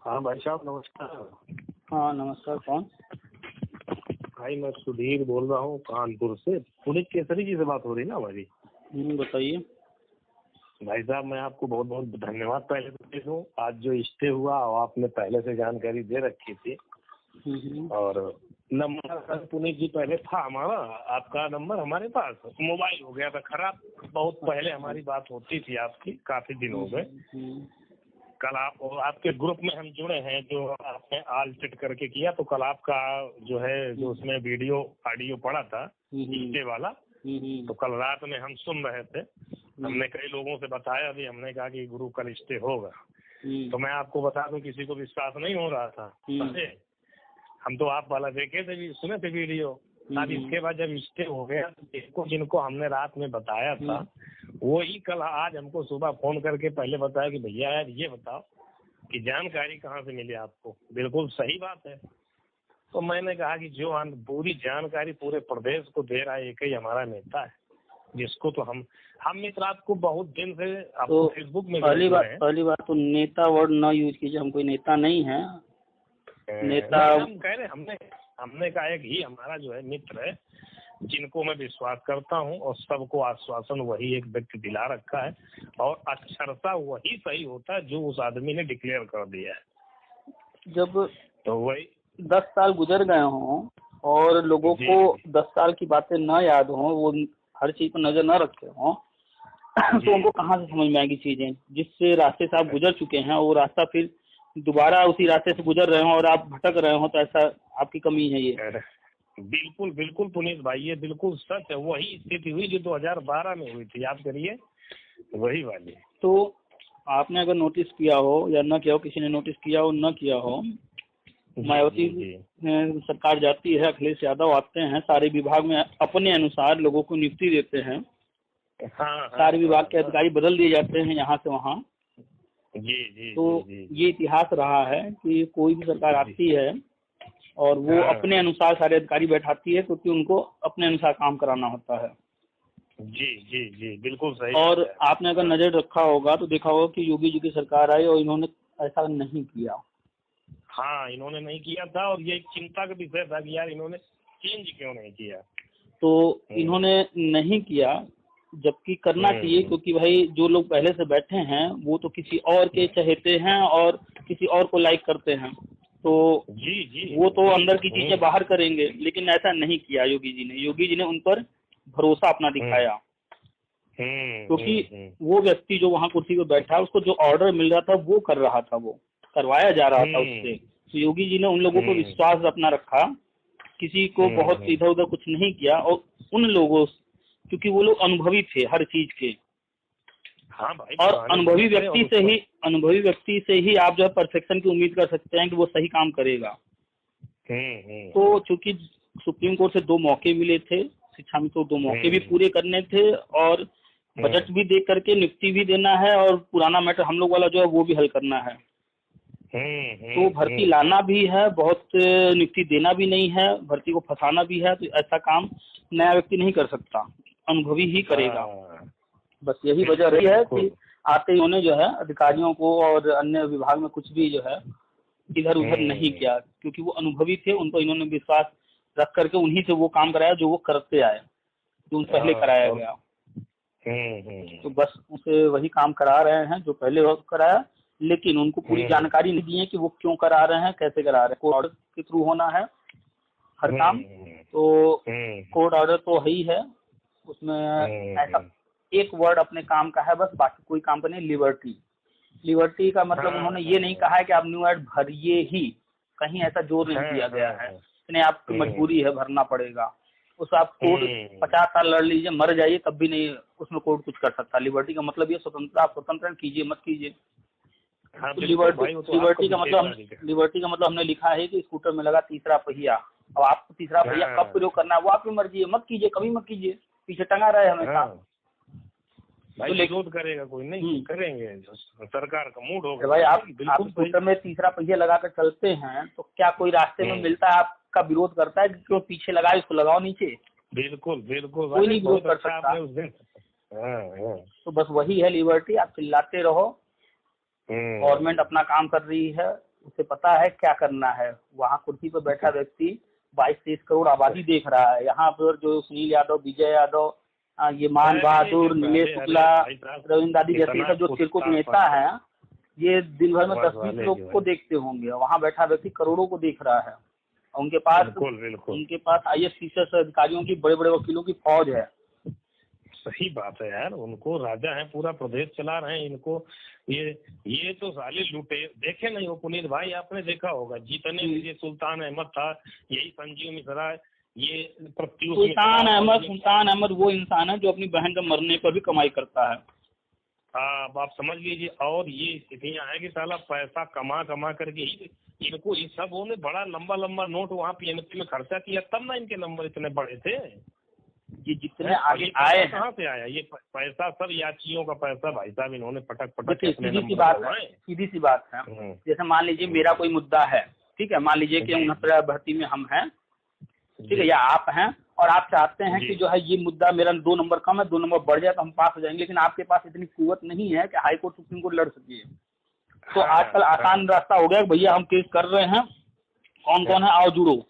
हाँ भाई साहब नमस्कार। हाँ नमस्कार। कौन? भाई मैं सुधीर बोल रहा हूँ कानपुर से। पुनीत केसरी जी से बात हो रही है ना हमारी? बताइए। भाई साहब मैं आपको बहुत बहुत धन्यवाद पहले तो दे दूँ। आज जो स्टे हुआ और आपने पहले से जानकारी दे रखी थी और नंबर पुनीत जी पहले था हमारा, आपका नंबर हमारे पास, मोबाइल हो गया था खराब। बहुत पहले हमारी बात होती थी आपकी, काफी दिन हो गए। कल आप और आपके ग्रुप में हम जुड़े हैं, जो आपने आल टिट करके किया, तो कल आपका जो है जो उसमें वीडियो ऑडियो पड़ा था स्टे वाला, तो कल रात में हम सुन रहे थे। हमने कई लोगों से बताया भी, हमने कहा कि गुरु कल स्टे होगा। तो मैं आपको बता दूं किसी को विश्वास नहीं हो रहा था। हम तो आप वाला देखे थे, सुने थे वीडियो। अब इसके बाद जब स्टे हो गया तो जिनको हमने रात में बताया था वो ही कल आज हमको सुबह फोन करके पहले बताया कि भैया यार ये बताओ कि जानकारी कहाँ से मिली आपको। बिल्कुल सही बात है। तो मैंने कहा कि जो पूरी जानकारी पूरे प्रदेश को दे रहा है एक ही हमारा नेता है, जिसको तो हम मित्र आपको बहुत दिन से आपको तो फेसबुक में पहली बात तो नेता वर्ड ना यूज कीजिए। हम कोई नेता नहीं है। नेता हम कह रहे हमने कहा है कि हमारा जो है मित्र है, जिनको मैं विश्वास करता हूँ और सबको आश्वासन वही एक व्यक्ति दिला रखा है और अक्षरशः वही सही होता है जो उस आदमी ने डिक्लेयर कर दिया है। जब तो वही 10 साल गुजर गए हों और लोगों को 10 साल की बातें न याद हों, वो हर चीज पर नजर न रखे हों, तो उनको कहाँ से समझ में आएगी चीजें। जिस रास्ते से आप गुजर चुके हैं वो रास्ता फिर दोबारा उसी रास्ते से गुजर रहे हो और आप भटक रहे हो, तो ऐसा आपकी कमी है ये। बिल्कुल बिल्कुल पुनीत भाई, ये बिल्कुल सच है। वही स्थिति हुई जो 2012 में हुई थी, याद करिए, वही वाली। तो आपने अगर नोटिस किया हो या न किया हो, किसी ने नोटिस किया हो न किया हो, मायावती सरकार जाती है, अखिलेश यादव आते हैं, सारे विभाग में अपने अनुसार लोगों को नियुक्ति देते हैं। सारे विभाग के अधिकारी बदल दिए जाते हैं यहाँ से वहाँ। तो ये इतिहास रहा है कि कोई भी सरकार आती है और वो अपने अनुसार सारे अधिकारी बैठाती है, क्योंकि उनको अपने अनुसार काम कराना होता है। जी बिल्कुल सही। और आपने अगर नजर रखा होगा तो देखा होगा कि योगी जी की सरकार आई और इन्होंने ऐसा नहीं किया। हाँ, इन्होंने नहीं किया था और ये चिंता का विषय था कि यार इन्होंने चेंज क्यों नहीं किया। तो इन्होंने नहीं किया, जबकि करना चाहिए, क्योंकि भाई जो लोग पहले से बैठे हैं वो तो किसी और के चहेते हैं और किसी और को लाइक करते हैं, तो वो तो अंदर की चीजें बाहर करेंगे। लेकिन ऐसा नहीं किया योगी जी ने। योगी जी ने उन पर भरोसा अपना दिखाया, क्योंकि वो व्यक्ति जो वहाँ कुर्सी पे बैठा है उसको जो ऑर्डर मिल रहा था वो कर रहा था, वो करवाया जा रहा था उससे। तो योगी जी ने उन लोगों को विश्वास अपना रखा, किसी को बहुत इधर उधर कुछ नहीं किया। और उन लोगों, क्योंकि वो लोग अनुभवी थे हर चीज के। हाँ भाई, और अनुभवी व्यक्ति से ही आप जो है परफेक्शन की उम्मीद कर सकते हैं कि वो सही काम करेगा। तो चूंकि सुप्रीम कोर्ट से 2 मौके मिले थे, शिक्षा में तो 2 मौके भी पूरे करने थे और बजट भी देख करके नियुक्ति भी देना है और पुराना मैटर हम लोग वाला जो है वो भी हल करना है। तो भर्ती लाना भी है, बहुत नियुक्ति देना भी नहीं है, भर्ती को फंसाना भी है। तो ऐसा काम नया व्यक्ति नहीं कर सकता, अनुभवी ही करेगा। बस यही वजह रही है कि आते ही उन्होंने जो है अधिकारियों को और अन्य विभाग में कुछ भी जो है इधर उधर नहीं किया, क्योंकि वो अनुभवी थे। उनको इन्होंने विश्वास रख करके उन्हीं से वो काम कराया जो वो करते आए, जो पहले कराया गया। तो बस उसे वही काम करा रहे हैं जो पहले वक्त कराया, लेकिन उनको पूरी जानकारी नहीं दी है कि वो क्यों करा रहे हैं, कैसे करा रहे हैं। कोर्ट ऑर्डर के थ्रू होना है हर काम, तो कोर्ट ऑर्डर तो है ही है। उसमें ऐसा एक वर्ड अपने काम का है बस, बाकी कोई काम का नहीं। लिबर्टी का मतलब उन्होंने ये नहीं कहा है कि आप न्यू एड भरिए ही, कहीं ऐसा जोर नहीं दिया गया है। इतने आपकी मजबूरी है, भरना पड़ेगा। उस आप कोर्ट 50 साल लड़ लीजिए, मर जाइए, तब भी नहीं उसमें कोर्ट कुछ कर सकता। लिबर्टी का मतलब ये स्वतंत्रता, आप स्वतंत्र कीजिए मत कीजिए। तो लिबर्टी का मतलब हमने लिखा है कि स्कूटर में लगा तीसरा पहिया। अब आपको तीसरा पहिया कब प्रयोग करना है वो आपकी मर्जी है, मत कीजिए, कभी मत कीजिए, पीछे टंगा रहे हमेशा। भाई विरोध करेगा कोई नहीं, करेंगे, सरकार का मूड होगा। भाई आप स्कूटर में तीसरा पहिया लगाकर चलते हैं तो क्या कोई रास्ते में मिलता है आपका विरोध करता है कि क्यों पीछे लगाए, इसको लगाओ नीचे? बिल्कुल कोई नहीं विरोध कर सकता। तो बस वही है लिबर्टी। आप चिल्लाते रहो, गवर्नमेंट अपना काम कर रही है, उसे पता है क्या करना है। वहाँ कुर्सी पर बैठा व्यक्ति 22-23 करोड़ आबादी देख रहा है। यहाँ पर जो सुनील यादव, विजय यादव, ये मान बहादुर, नीलेश शुक्ला, रविंद्र दादी जैसे सब जो चिरकुट नेता है, ये दिन भर में 10-20 लोग को देखते होंगे। वहाँ बैठा व्यक्ति करोड़ों को देख रहा है। उनके पास IAS अधिकारियों की, बड़े बड़े वकीलों की फौज है। सही बात है यार, उनको राजा है, पूरा प्रदेश चला रहे हैं। इनको ये तो साले लुटे देखे नहीं हो पुनीत भाई, आपने देखा होगा जितने ये सुल्तान अहमद था, यही संजीव मिश्रा, ये प्रत्युष सुल्तान अहमद वो इंसान है जो अपनी बहन के मरने पर भी कमाई करता है। हाँ, आप समझ लीजिए। और ये स्थितियां है कि साला पैसा कमा कमा करके ही इनको इस सबों ने बड़ा लंबा लंबा नोट वहाँ PNP में खर्चा किया, तब ना इनके नंबर इतने बड़े थे। ये जितने आगे आए कहाँ से आया ये पैसा? सब याचियों का पैसा भाई साहब इन्होंने पटक सीधी सी बात है। जैसे मान लीजिए मेरा कोई मुद्दा है, ठीक है, मान लीजिए कि 69 भर्ती में हम हैं, ठीक है, या आप हैं, और आप चाहते हैं कि जो है ये मुद्दा मेरा 2 नंबर कम है, 2 नंबर बढ़ जाए तो हम पास हो जाएंगे, लेकिन आपके पास इतनी कुव्वत नहीं है कि हाई कोर्ट सुप्रीम कोर्ट लड़ सकिए। तो आजकल आसान रास्ता हो गया भैया हम केस कर रहे हैं, कौन कौन है आओ जुड़ो।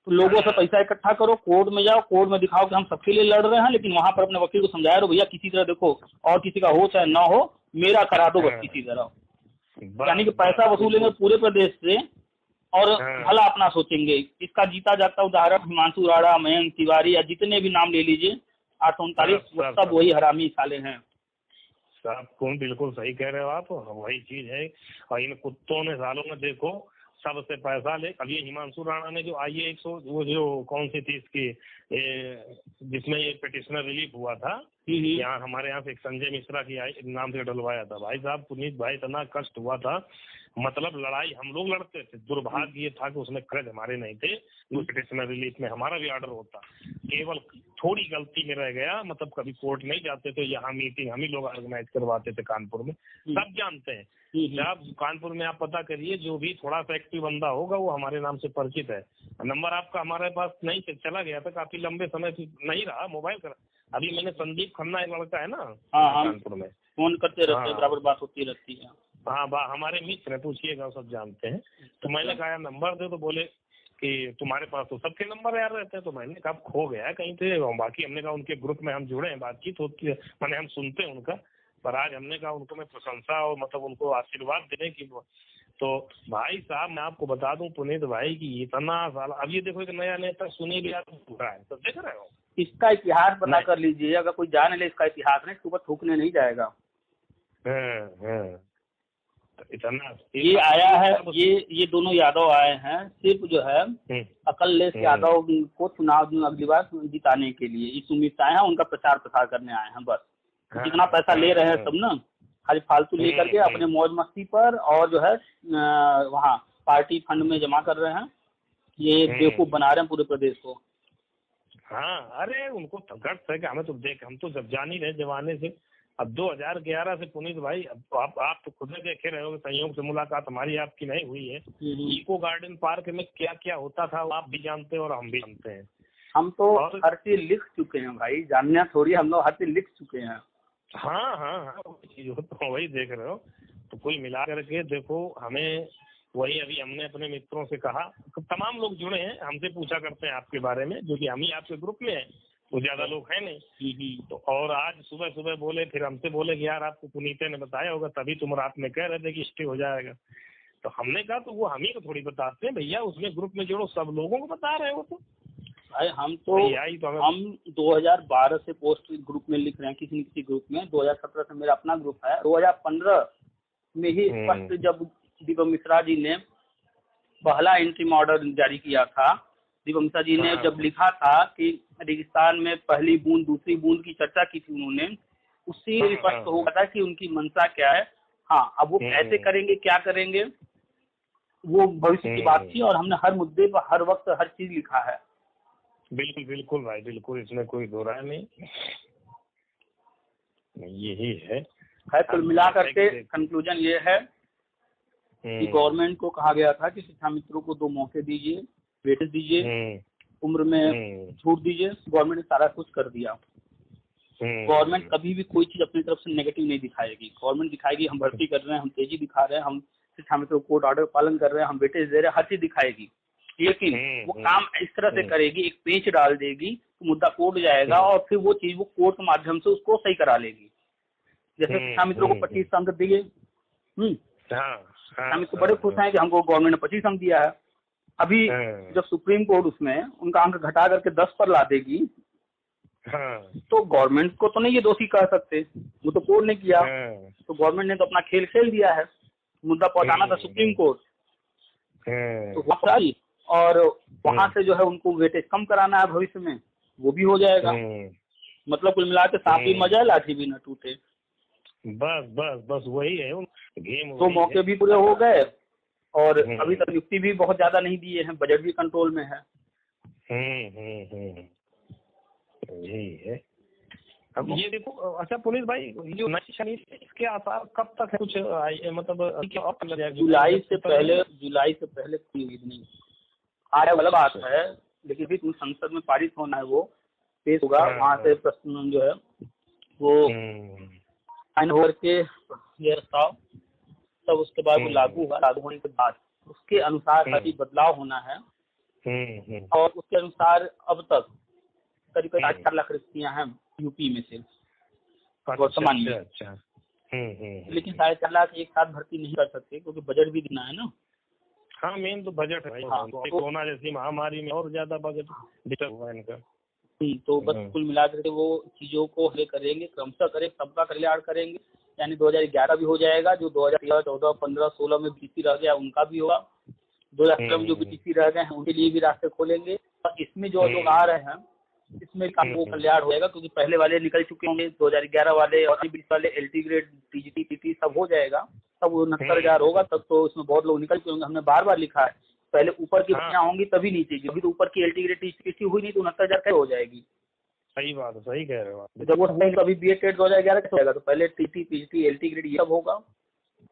तो लोगों से पैसा इकट्ठा करो, कोर्ट में जाओ, कोर्ट में दिखाओ कि हम सबके लिए लड़ रहे हैं, लेकिन वहां पर अपने वकील को समझाया रहो भैया किसी तरह देखो, और किसी का हो चाहे ना हो, मेरा करा दो बस किसी तरह। यानी कि पैसा वसूलेंगे पूरे प्रदेश से और भला अपना सोचेंगे। इसका जीता जाता उदाहरण हिमांशु राणा, मयंक तिवारी, या जितने भी नाम ले लीजिए 839, सब वही हरामी साले हैं। साहब कौन, बिल्कुल सही कह रहे हो आप, वही चीज है। और इन कुत्तों ने सालों में देखो सबसे पैसा ले। अब ये हिमांशु राणा ने जो IAS वो जो कौन सी थी इसकी जिसमें ये पिटिशनर रिलीफ हुआ था, यहाँ हमारे यहाँ से एक संजय मिश्रा की नाम से डलवाया था। भाई साहब पुनीत भाई इतना कष्ट हुआ था, मतलब लड़ाई हम लोग लड़ते थे। दुर्भाग्य ये था कि उसमें क्रज हमारे नहीं थे, वो पिटिशनर रिलीफ में हमारा भी ऑर्डर होता, केवल थोड़ी गलती में रह गया। मतलब कभी कोर्ट नहीं जाते थे, यहाँ मीटिंग हम ही लोग ऑर्गेनाइज करवाते थे कानपुर में, सब जानते हैं। जब कानपुर में आप पता करिए, जो भी थोड़ा सा एक्टिव बंदा होगा वो हमारे नाम से परिचित है। नंबर आपका हमारे पास नहीं चला गया था, काफी लंबे समय से नहीं रहा मोबाइल का। अभी मैंने संदीप खन्ना एक लड़का है ना कानपुर में, फोन करते रहते हैं, बराबर बात होती रहती है। हाँ हमारे मित्र है, पूछिएगा सब जानते हैं। तो मैंने कहा नंबर दे, तो बोले कि तुम्हारे पास तो सबके नंबर यार रहते हैं। तो मैंने कहा खो गया है कहीं थे। बाकी हमने कहा उनके ग्रुप में हम जुड़े हैं, बातचीत होती है, मैंने हम सुनते हैं उनका। पर आज हमने कहा उनको मैं प्रशंसा और मतलब उनको आशीर्वाद देने की। तो भाई साहब मैं आपको बता दूं पुनीत भाई की इतना साल, अब ये देखो एक नया नेता सुनील यादव पूरा है, तो देख रहे हो इसका इतिहास पता कर लीजिए। अगर कोई जान ले इसका इतिहास नहीं, सुबह थूकने नहीं जाएगा। इतना ये आया है, ये दोनों यादव आए हैं सिर्फ जो है अकललेस यादव को चुनाव अगली बार जिताने के लिए। इस उम्मीद से आए हैं, उनका प्रचार प्रसार करने आए हैं बस। जितना पैसा ले रहे हैं सब ना, खाली फालतू लेकर के अपने मौज मस्ती पर, और जो है वहाँ पार्टी फंड में जमा कर रहे हैं। ये बेवकूफ बना रहे हैं पूरे प्रदेश को। हाँ, अरे उनको गट्स है कि हमें तो देख, हम तो जब जान ही रहे जमाने से। अब 2011 से पुनीत भाई, अब आप तो खुद देखे रहे हो, संयोग से मुलाकात हमारी आपकी नहीं हुई है। इको गार्डन पार्क में क्या क्या होता था आप भी जानते हैं और हम भी जानते हैं। हम तो हर चीज लिख चुके हैं भाई, जानना थोड़ी, हम लोग हर चीज लिख चुके हैं। हाँ तो वही देख रहे हो। तो कुल मिला करके देखो, हमें वही अभी हमने अपने मित्रों से कहा, तो तमाम लोग जुड़े हैं, हमसे पूछा करते हैं आपके बारे में, जो कि हम ही आपके ग्रुप में हैं, तो ज्यादा लोग हैं नहीं। तो और आज सुबह सुबह बोले, फिर हमसे बोले कि यार आपको पुनीते ने बताया होगा, तभी तुम रात में कह रहे थे कि स्टे हो जाएगा। तो हमने कहा तो वो हम ही को थोड़ी बताते हैं भैया, उसमें ग्रुप में जोड़ो, सब लोगों को बता रहे हो। तो भाई हम 2012 से पोस्ट ग्रुप में लिख रहे हैं, किसी न किसी ग्रुप में। 2017 से मेरा अपना ग्रुप है। 2015 में ही स्पष्ट जब दीपक मिश्रा जी ने पहला इंट्रीम ऑर्डर जारी किया था, दीपक मिश्रा जी ने जब लिखा था कि रेगिस्तान में पहली बूंद दूसरी बूंद की चर्चा की थी उन्होंने, उससे स्पष्ट हो गया था कि उनकी मंशा क्या है। हाँ, अब वो कैसे करेंगे, क्या करेंगे, वो भविष्य की बात थी। और हमने हर मुद्दे पर हर वक्त हर चीज लिखा है। बिल्कुल बिल्कुल भाई, बिल्कुल, इसमें कोई दो राय नहीं, यही है। कुल मिला करके कंक्लूजन ये है कि गवर्नमेंट को कहा गया था कि शिक्षा मित्रों को 2 मौके दीजिए, वेटेज दीजिए, उम्र में छूट दीजिए। गवर्नमेंट ने सारा कुछ कर दिया। गवर्नमेंट कभी भी कोई चीज अपनी तरफ से नेगेटिव नहीं दिखाएगी। गवर्नमेंट दिखाएगी हम भर्ती कर रहे हैं, हम तेजी दिखा रहे हैं, हम शिक्षा मित्र कोर्ट ऑर्डर पालन कर रहे हैं, हम वेटेज दे रहे हैं, हर चीज दिखाएगी, लेकिन वो काम इस तरह से करेगी, एक पेच डाल देगी तो मुद्दा कोर्ट जाएगा और फिर वो चीज वो कोर्ट के माध्यम से उसको सही करा लेगी। जैसे शिक्षा मित्रों को 25 अंक दिए, शिक्षा मित्र बड़े खुश हैं कि हमको गवर्नमेंट ने 25 अंक दिया है। अभी जब सुप्रीम कोर्ट उसमें उनका अंक घटा करके 10 पर ला देगी, तो गवर्नमेंट को तो नहीं ये दोषी कह सकते, वो तो कोर्ट ने किया, तो गवर्नमेंट ने तो अपना खेल खेल दिया है, मुद्दा पहुंचाना था सुप्रीम कोर्ट, तो और वहां से जो है उनको वेटेज कम कराना है भविष्य में, वो भी हो जाएगा। मतलब कुल मिला के सांप भी मजा है, लाठी भी न टूटे। बस बस बस वही है गेम। तो मौके भी पूरे हो गए और अभी तक नियुक्ति भी बहुत ज्यादा नहीं दिए हैं, बजट भी कंट्रोल में है। यही है। अब ये देखो, अच्छा पुलिस भाई, ये नई शनि इसके आसार कब तक है कुछ मतलब जुलाई से पहले कोई उम्मीद नहीं। आगे वाला बात है, लेकिन भी संसद में पारित होना है, वो पेश होगा, वहाँ से प्रश्न जो है वो साइन होकर के ये प्रस्ताव, तब उसके बाद वो लागू होगा, लागू होने के बाद उसके अनुसार काफी बदलाव होना है। और उसके अनुसार अब तक करीब 4 लाख रिक्तियां हैं यूपी में से वर्तमान में। लेकिन 4.5 लाख एक साथ भर्ती नहीं कर सकते क्योंकि बजट भी देना है ना। हाँ, मेन तो बजट है। कोरोना जैसी महामारी में और ज्यादा बजट डिस्टर्ब हुआ इनका। तो बस कुल मिलाकर के वो चीजों को हल करेंगे, क्रमशः करें, सबका कल्याण करेंगे। यानी 2011 भी हो जाएगा, जो 2013, 14, 15, 16 में बीटीसी रह गया उनका भी होगा। 2017 में जो बीटीसी रह गए हैं उनके लिए भी रास्ते खोलेंगे। और इसमें जो लोग आ रहे हैं इसमें वो कल्याण हो जाएगा, क्योंकि पहले वाले निकल चुके होंगे, 2011 वाले और 20 वाले एलटी ग्रेड, टीजीटी, पीटी सब हो जाएगा, तब 69,000 होगा। तब तो इसमें बहुत लोग निकल चुके होंगे। हमने बार बार लिखा है, पहले ऊपर की भर्तियां होंगी तभी नीचे की, अभी तो ऊपर की एलटी ग्रेड, टीजीटी हुई नहीं तो 69,000 कैसे हो जाएगी। सही बात है, सही कह रहे हो। जब वो अभी बी एड टेट 2011 कैसे होगा, तो पहले टीटी, पीजीटी, एलटी ग्रेड ये सब होगा।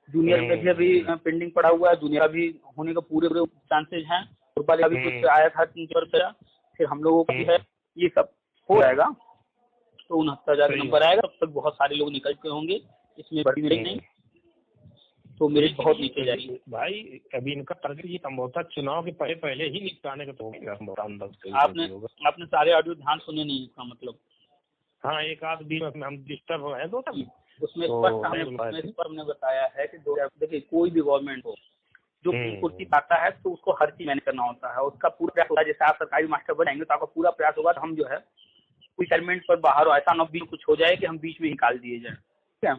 जूनियर में भी अभी पेंडिंग पड़ा हुआ है, जूनियर भी होने का पूरे चांसेज हैं। ऊपर अभी कुछ आया था 3 रुपया, फिर हम लोगों को भी है, ये सब हो जाएगा तो 69,000 का नंबर आएगा। तब तक बहुत सारे लोग निकल के होंगे, इसमें बड़ी मेरिट नहीं, तो मेरिट बहुत नीचे जाएगी भाई। अभी इनका टारगेट ये संभवतः चुनाव के पहले ही निपटाने का तो होगा। आपने सारे ऑडियो ध्यान सुने नहीं, इसका मतलब। हाँ, एक आध भी हम डिस्टर्ब हो गए तो उसमें स्पष्ट हमने बताया है कि देखिए कोई भी गवर्नमेंट हो जो कुर्सी पाता है तो उसको हर चीज मैनेज करना होता है, उसका पूरा प्रयास होता है। जैसे आप सरकारी मास्टर बनाएंगे तो आपका पूरा प्रयास होगा तो हम जो है कोई सेगमेंट पर बाहर हो, ऐसा न भी कुछ हो जाए कि हम बीच में निकाल दिए जाए, ठीक है।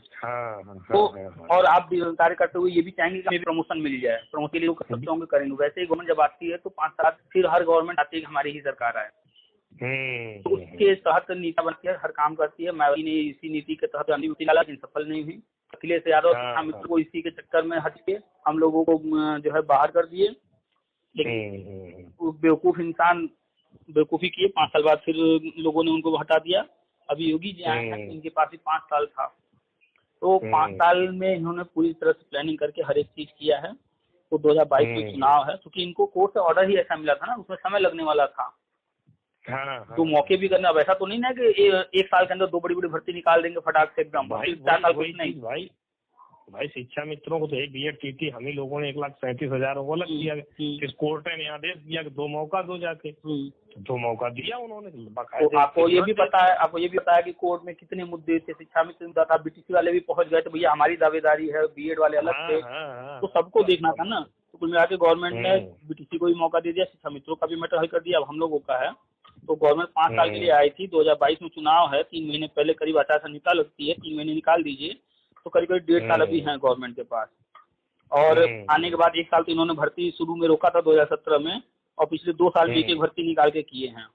तो और आप कार्य करते हुए ये भी चाहेंगे कि हमें प्रमोशन मिल जाए, प्रमोशन के लिए कर सकते होंगे, करेंगे। वैसे ही गवर्नमेंट जब आती है तो 5 साल फिर हर गवर्नमेंट आती है कि हमारी ही सरकार आए, तो उसके तहत नीति बनती है, हर काम करती है। मायावती ने इसी नीति के तहत नीति डाला, लेकिन सफल नहीं हुई। अखिलेश यादव शिक्षा मित्र को इसी के चक्कर में हट के हम लोगों को जो है बाहर कर दिए। लेकिन बेवकूफ इंसान बेवकूफी किए, 5 साल बाद फिर लोगों ने उनको हटा दिया। अभी योगी जी आए हैं, इनके पास भी 5 साल था, तो 5 साल में इन्होंने पूरी तरह से प्लानिंग करके हर एक चीज किया है। तो 2022 में चुनाव है, क्योंकि इनको कोर्ट से ऑर्डर ही ऐसा मिला था ना, उसमें समय लगने वाला था। तो मौके भी करना, वैसा तो नहीं ना कि 1 साल के अंदर 2 बड़ी बड़ी भर्ती निकाल देंगे फटाक से एकदम। 4 साल कुछ नहीं भाई शिक्षा मित्रों को तो एक बीएड टीटी हम ही लोगों ने 1,37,000 को अलग किया। फिर कोर्ट ने आदेश दिया कि 2 मौका दो जाके, 2 मौका दिया उन्होंने। तो आपको ये भी पता है कि कोर्ट में कितने मुद्दे थे, शिक्षा मित्र मुद्दा था, बीटीसी वाले भी पहुंच गए, तो भैया हमारी दावेदारी है, बीएड वाले अलग थे, तो सबको देखना था ना। तो कुल मिला के गवर्नमेंट ने बीटीसी को भी मौका दे दिया, शिक्षा मित्रों का भी मैटर हल कर दिया। अब हम लोगों का है, तो गवर्नमेंट 5 साल के लिए आई थी। 2022 में चुनाव है, 3 महीने पहले करीब आचार संहिता लगती है, 3 महीने निकाल दीजिए, तो करीब 1.5 साल अभी हैं गवर्नमेंट के पास। और आने के बाद 1 साल तो इन्होंने भर्ती शुरू में रोका था 2017 में, और पिछले 2 साल में एक भर्ती निकाल के किए हैं।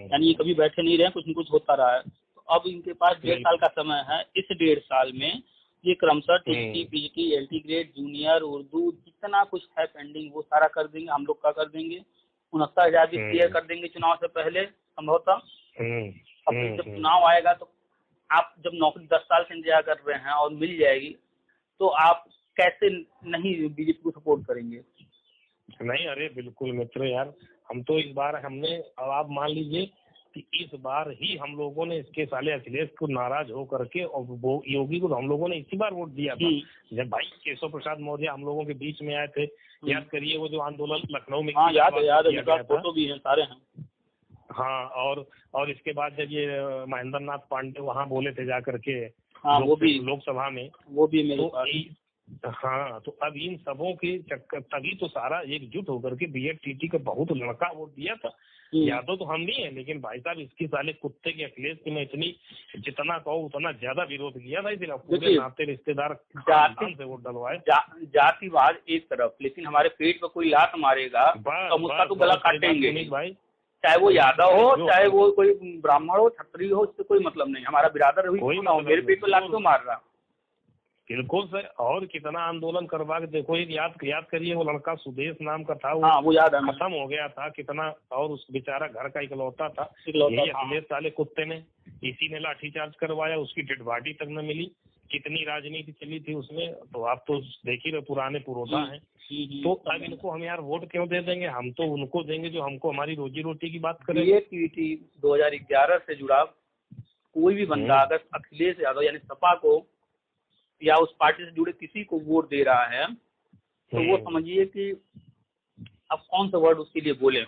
यानी ये कभी बैठे नहीं रहे, कुछ न कुछ होता रहा है। तो अब इनके पास 1.5 साल का समय है। इस 1.5 साल में ये क्रमशः TGT, PGT, LT grade, junior, Urdu, जितना कुछ है पेंडिंग वो सारा कर देंगे, हम लोग का कर देंगे। 69,000 भी क्लियर कर देंगे चुनाव से पहले संभवतः। अब जब चुनाव आएगा तो आप जब नौकरी 10 साल से इंतजार कर रहे हैं और मिल जाएगी, तो आप कैसे नहीं बीजेपी को सपोर्ट करेंगे? नहीं, अरे बिल्कुल मित्र यार, हम तो इस बार हमने, अब आप मान लीजिए कि इस बार ही हम लोगों ने इसके साले अखिलेश को नाराज हो करके और वो योगी को हम लोगों ने इसी बार वोट दिया था जब भाई केशव प्रसाद मौर्य हम लोगों के बीच में आए थे। याद करिए वो जो आंदोलन लखनऊ में याद है, फोटो भी है, सारे हैं। हाँ, और इसके बाद जब ये महेंद्र नाथ पांडे वहाँ बोले थे जा करके वो भी लोकसभा में, वो भी मेरे पास। हाँ, तो अब इन सबों के चक्कर तभी तो सारा एकजुट होकर के BJP का बहुत लड़का वोट दिया था। यादव तो हम नहीं है, लेकिन भाई साहब इसकी साले कुत्ते के अखिलेश की मैं इतनी जितना कहो उतना ज्यादा विरोध किया था, इसलिए पूरे नाते रिश्तेदार से वोट डलवाए। जातिवाद एक तरफ, लेकिन हमारे पेट पर कोई लात मारेगा तो उसका तो गला काटेंगे भाई, चाहे वो यादव हो चाहे वो कोई ब्राह्मण हो क्षत्रिय हो, उससे कोई मतलब नहीं। हमारा बिरादर हुई ना हो, मेरे पेट पर लात क्यों मार रहा। बिल्कुल सर, और कितना आंदोलन करवा के देखो, एक याद करिए वो लड़का सुदेश नाम का था, वो याद है, खत्म हो गया था कितना, और उस बेचारा घर का इकलौता था। अखिलेश साले कुत्ते ने इसी ने लाठीचार्ज करवाया, उसकी डेड बॉडी तक न मिली। कितनी राजनीति चली थी उसमें, तो आप तो देख ही रहे, पुराने पुरोधा हैं। तो अब इनको हम यार वोट क्यों दे देंगे, हम तो उनको देंगे जो हमको हमारी रोजी रोटी की बात करेंगे। 2011 से जुड़ा कोई भी बंदा अगर अखिलेश यादव यानी सपा को या उस पार्टी से जुड़े किसी को वोट दे रहा है तो वो समझिए कि अब कौन सा वर्ड उसके लिए बोले,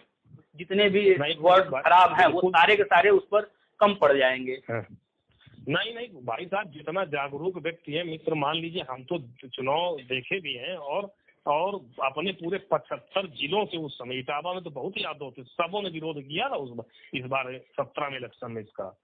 जितने भी वर्ड खराब हैं वो सारे के सारे उस पर कम पड़ जाएंगे। नहीं भाई साहब, जितना जागरूक व्यक्ति है मित्र, मान लीजिए हम तो चुनाव देखे भी हैं और अपने पूरे 75 जिलों से उस समय इटावा में तो बहुत ही याद होते, सबों ने विरोध किया ना इस बार 17 में इलेक्शन में इसका।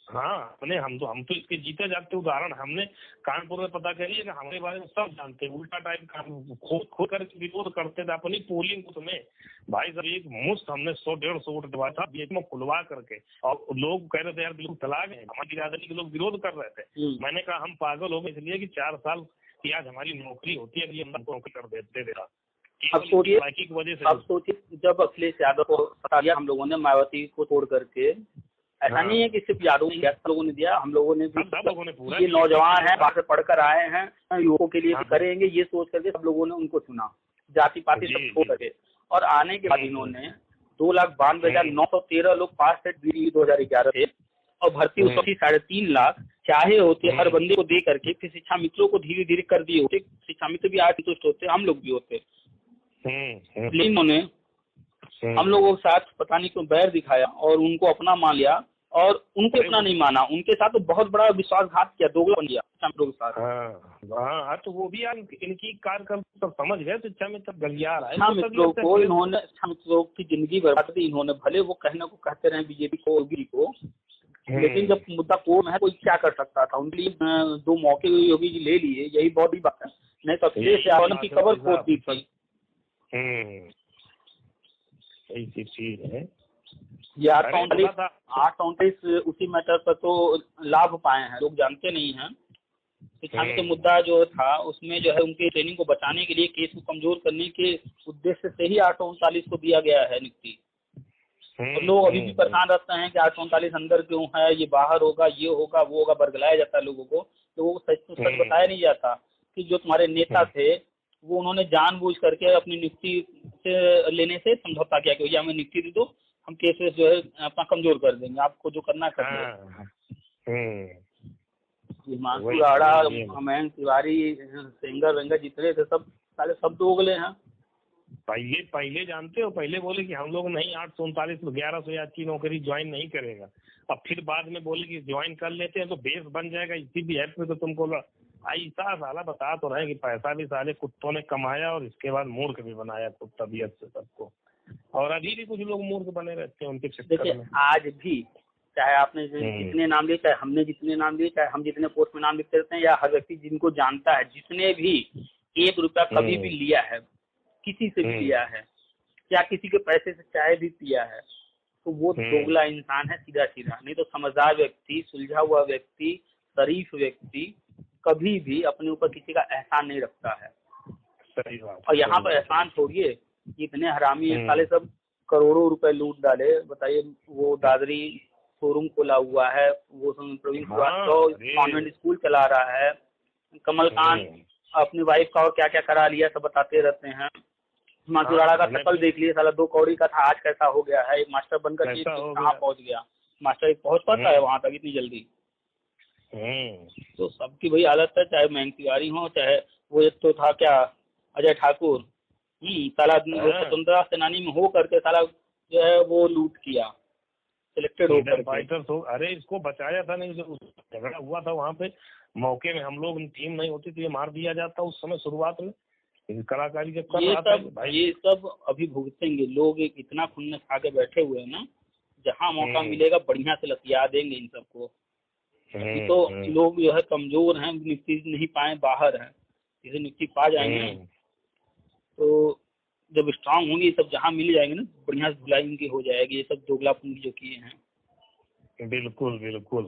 हाँ, हम तो इसके जीते जागते उदाहरण हमने कानपुर में पता करिए कि हमारे बारे में सब जानते हैं, उल्टा टाइप का खोद कर विरोध करते थे अपनी पोलिंग बूथ में। भाई साहब एक मुश्त हमने 100-150 वोट दबाया था बीच में खुलवा करके, और लोग कह रहे थे यार बिल्कुल चला गए, हमारी बिरादरी के लोग विरोध कर रहे थे। मैंने कहा हम पागल हो गए इसलिए कि 4 साल की आज हमारी नौकरी होती है, अभी हम नौकरी कर देते थे। अब सोचिए जब अखिलेश यादव को हटा दिया हम लोगों ने मायावती को तोड़ करके, ऐसा नहीं है कि सिर्फ यादव लोगों ने दिया, हम लोगों ने भी, ये नौजवान है बाहर से पढ़कर आए हैं, युवकों के लिए करेंगे ये सोच करके सब लोगों ने उनको चुना, जाति पाति सब छोड़ करके। और आने के बाद इन्होंने 2,92,913 लोग पास थे 2011 से, और भर्ती उस वक्त 3.5 लाख चाहे होते हर बंदे को दे करके, फिर शिक्षा मित्रों को धीरे धीरे कर दिए होते, शिक्षा मित्र भी आज संतुष्ट होते, हम लोग भी होते। लेकिन उन्होंने हम लोगों के साथ पता नहीं क्यों बैर दिखाया और उनको अपना मान लिया, और उनको अपना नहीं माना, उनके साथ तो बहुत बड़ा विश्वासघात किया, दोगला बन गया के साथ। हाँ, तो वो भी यार इनकी कार्यक्रम सब समझ गए, तो इच्छा मित्र गलिया रहा है। इच्छा मित्रों को इन्होंने, इच्छा मित्रों की जिंदगी बर्बाद दी इन्होंने, भले वो कहने को कहते रहे बीजेपी को, योगी को, लेकिन जब मुद्दा कोर्ट है कोई क्या कर सकता था। उनके लिए 2 मौके योगी जी ले लिए, यही बहुत बड़ी बात है, नहीं तो अखिलेश यादव की खबर खोद दी थी। ऐसी चीज है। ये 839 उसी मैटर पर तो लाभ पाए हैं, लोग जानते नहीं हैं। शिक्षा के मुद्दा जो था उसमें जो है उनके ट्रेनिंग को बचाने के लिए, केस को कमजोर करने के उद्देश्य से ही 839 को दिया गया है नियुक्ति। तो लोग अभी भी परेशान रहते हैं कि 839 अंदर क्यों है, ये बाहर होगा, ये होगा, वो होगा, बरगलाया जाता है लोगों को। लोगों को सच बताया नहीं जाता कि जो तुम्हारे नेता थे वो उन्होंने जानबूझ करके अपनी नियुक्ति से लेने से समझौता किया कि भैया हमें नियुक्ति दे दो, हम केस जो है अपना कमजोर कर देंगे, आपको जो करना है कर। हिमांशु राणा, हेमंत तिवारी, सिंगर वेंगर जितने थे सब साले सब दोगले हैं। पहले जानते हो, पहले बोले कि हम लोग नहीं 839 1100 की नौकरी ज्वाइन नहीं करेगा, अब फिर बाद में बोले कि ज्वाइन कर लेते हैं तो बेस बन जाएगा इसी भी ऐप में, तो तुमको ऐसा साला बता तो रहे कि पैसा भी साले कुत्तों ने कमाया और इसके बाद मूर्ख भी बनाया खुद तबीयत से सबको, और अभी भी कुछ लोग मूर्ख बने रहते हैं उनके चक्कर में। आज भी चाहे आपने जितने नाम लिए, चाहे हमने जितने नाम लिए, चाहे हम जितने पोस्ट में नाम लिखते रहते हैं, या हर व्यक्ति जिनको जानता है जिसने भी 1 रुपया कभी भी लिया है, किसी से भी लिया है, या किसी के पैसे से चाय भी पिया है, तो वो दोगला इंसान है सीधा सीधा। नहीं तो समझदार व्यक्ति, सुलझा हुआ व्यक्ति, शरीफ व्यक्ति कभी भी अपने ऊपर किसी का एहसान नहीं रखता है। सही बात। और यहाँ पर एहसान छोड़िए, इतने हरामी हैं साले, सब करोड़ों रुपए लूट डाले। बताइए, वो दादरी शोरूम खोला हुआ है, वो प्रवीण कुमार कॉन्वेंट स्कूल चला रहा है, कमलकांत अपनी वाइफ का और क्या क्या करा लिया सब बताते रहते हैं। हिमांशु राणा का शकल देख लिए, साला 2 कौड़ी का था, आज कैसा हो गया है, एक मास्टर बनकर चीफ कहाँ पहुंच गया। मास्टर पहुंच पाता है वहां तक इतनी जल्दी? तो सबकी वही हालत है, चाहे महंगी तिवारी हो, चाहे वो एक तो था क्या अजय ठाकुर, साला स्वतंत्रता सेनानी में हो करके साला जो है वो लूट किया, सिलेक्टेड होकर फाइटर तो। अरे इसको बचाया था नहीं, जो झगड़ा हुआ था वहाँ पे मौके में, हम लोग टीम नहीं होती तो ये मार दिया जाता उस समय शुरुआत में। कलाकारी जब कर रहा था ये सब अभी भुगतेंगे लोग, एक इतना खुन्नस खा के बैठे हुए हैं ना, जहाँ मौका मिलेगा बढ़िया से लतिया देंगे इन सबको। तो लोग जो है कमजोर हैं, नियुक्ति नहीं पाए, बाहर है, इसे नियुक्ति पा जाएंगे तो जब स्ट्रांग होंगे ये सब, जहाँ मिल जाएंगे ना बढ़िया से धुलाई इनकी हो जाएगी, ये सब दोगलापन जो किए हैं। बिल्कुल बिल्कुल।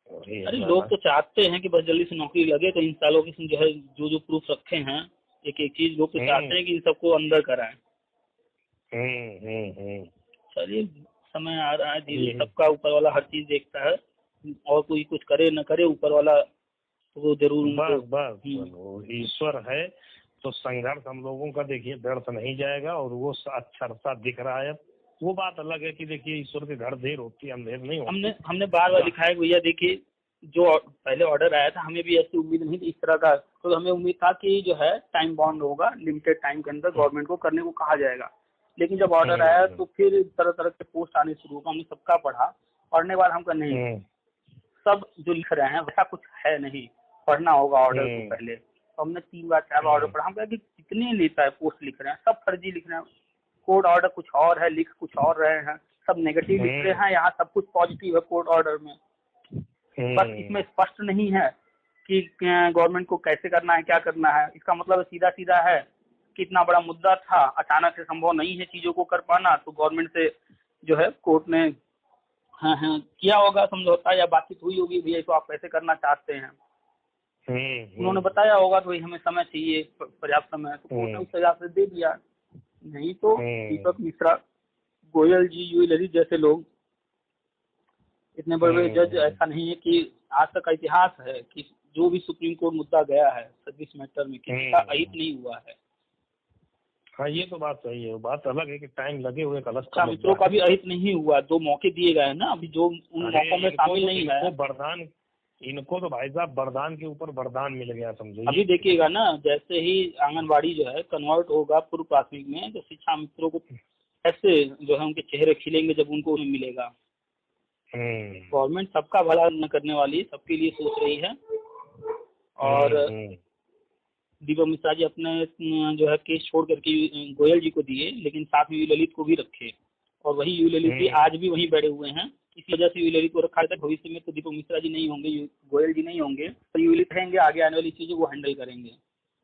अरे लोग तो चाहते हैं कि बस जल्दी से नौकरी लगे, तो इन सालों की जो है जो प्रूफ रखे हैं एक एक चीज, लोग तो चाहते हैं कि इन सबको अंदर कराएं। चलिए समय आ रहा है धीरे, सबका ऊपर वाला हर चीज देखता है, और कोई कुछ करे न करे ऊपर वाला तो वो जरूर बस ईश्वर है तो संघर्ष हम लोगों का देखिए व्यर्थ नहीं जाएगा, और वो अक्षरता दिख रहा है। वो बात अलग है कि देखिए ईश्वर के घर देर होती है अंधेर नहीं होती। हमने बार बार लिखा है भैया, देखिए जो पहले ऑर्डर आया था हमें भी ऐसी उम्मीद नहीं थी इस तरह का, तो हमें उम्मीद था कि जो है टाइम बाउंड होगा, लिमिटेड टाइम के अंदर गवर्नमेंट को करने को कहा जाएगा। लेकिन जब ऑर्डर आया तो फिर तरह तरह के पोस्ट आने शुरू हुआ, हमने सबका पढ़ा, पढ़ने के बाद हमका नहीं, सब जो लिख रहे हैं वैसा कुछ है नहीं, पढ़ना होगा ऑर्डर को पहले। तो हमने 3 बार 4 बार ऑर्डर पढ़ा, हम कहा कि कितने नेता है पोस्ट लिख रहे हैं, सब फर्जी लिख रहे हैं, कोर्ट ऑर्डर कुछ और है, लिख कुछ और रहे हैं, सब नेगेटिव लिख रहे हैं, यहाँ सब कुछ पॉजिटिव है कोर्ट ऑर्डर में। बस इसमें स्पष्ट नहीं है कि गवर्नमेंट को कैसे करना है, क्या करना है। इसका मतलब सीधा सीधा है कि इतना बड़ा मुद्दा था, अचानक से संभव नहीं है चीजों को कर पाना, तो गवर्नमेंट से जो है कोर्ट ने किया होगा समझौता या बातचीत हुई होगी, भैया तो आप कैसे करना चाहते हैं, उन्होंने बताया होगा तो हमें समय चाहिए, पर्याप्त समय, तो कोर्ट ने उस हिसाब से दे दिया। नहीं तो दीपक मिश्रा, गोयल जी, यूई ललित जैसे लोग इतने बड़े बड़े जज, ऐसा नहीं है कि आज तक का इतिहास है कि जो भी सुप्रीम कोर्ट मुद्दा गया है सर्विस मैटर में किसी का अहित नहीं हुआ है। हाँ ये तो बात सही है, बात अलग है कि टाइम लगे हुए मित्रों का भी अहित नहीं हुआ, 2 मौके दिए गए हैं ना, अभी जो उन मौकों में शामिल नहीं है। वरदान, इनको तो भाई साहब वरदान के ऊपर वरदान मिल गया समझो। अभी देखिएगा ना, जैसे ही आंगनबाड़ी जो है कन्वर्ट होगा पूर्व प्राथमिक में, तो शिक्षा मित्रों को ऐसे जो है उनके चेहरे खिलेंगे जब उनको मिलेगा। गवर्नमेंट सबका भला न करने वाली, सबके लिए सोच रही है। और दीपक मिश्रा जी अपने जो है केस छोड़ करके गोयल जी को दिए, लेकिन साथ में यू ललित को भी रखे, और वही यू ललित जी आज भी वहीं बैठे हुए हैं। इस वजह से यू ललित को रखा था, भविष्य में तो दीपक मिश्रा जी नहीं होंगे, गोयल जी नहीं होंगे, तो यू ललित रहेंगे, आगे आने वाली चीजें वो हैंडल करेंगे।